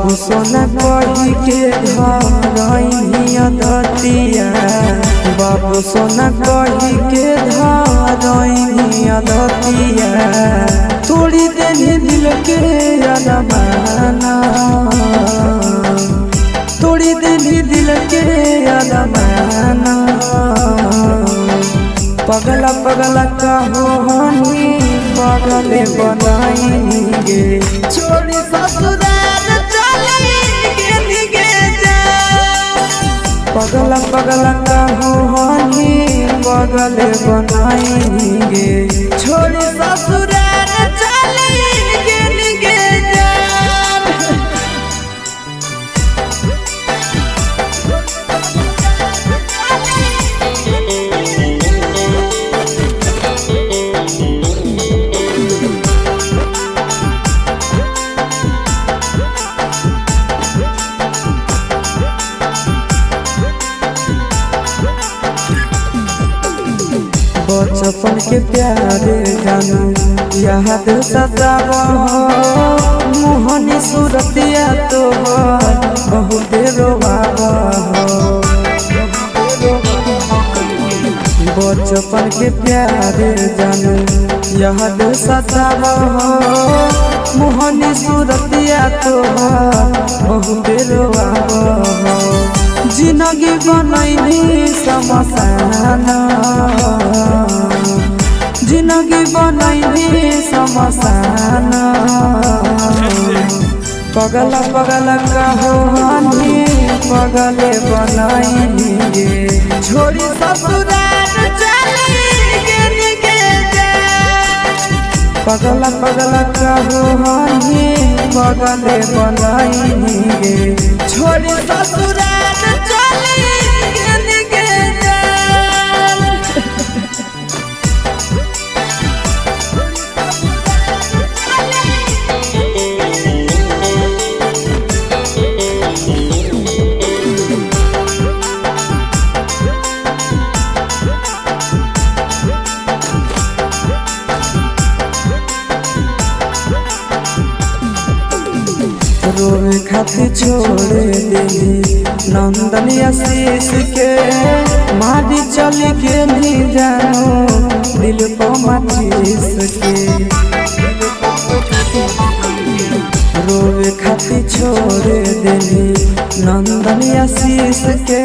बाबू सोना कही के धरइया दतिया बाबू सोना कही के धरइया दतिया थोड़ी देनी दिल के अरमाना थोड़ी देनी दिल के अरमाना पगला पगला कहो हनी पगले बनाएंगे छोड़ी ससुराल चलेंगे जा पगला पगला कहो हनी पगले बनाएंगे छोड़ी ससुराल चलेंगे जा बचपन के प्यारे जानू याद सतावा मोहनी सूरतिया तोहर बहुत रोवावा बचपन के प्यारे जानू याद सतावा मोहनी सूरतिया तोहर बहुत रोवावा जिंदगी बनैनी समसाना जिंदगी बनैनी समसाना पगला पगला कहो हनी पगले बनाएंगे छोड़ी ससुराल चलेंगे जा पगला पगला कहो हनी पगले बनाएंगे छोड़ी ससुराल चलेंगे जा रोवे खातिर छोड़े दिली नंदन आशीष के मारी चली के नहीं जानो दिल को माचिस के रोवे खातिर छोड़े दिली नंदन आशीष के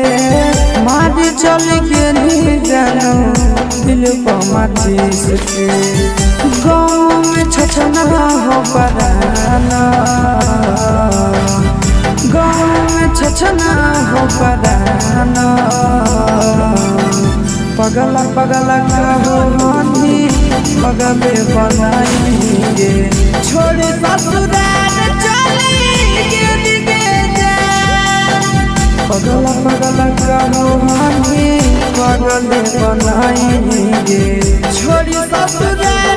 मारी चली के नहीं जानो दिल को माचिस के गाँव में छछना हो पराना गाँव में छछना हो पराना पगला पगला कहो हनी पगले बनाएंगे छोड़ी ससुराल चलेंगे जा पगला पगला कहो हनी पगले बनाएंगे छोड़ी ससुराल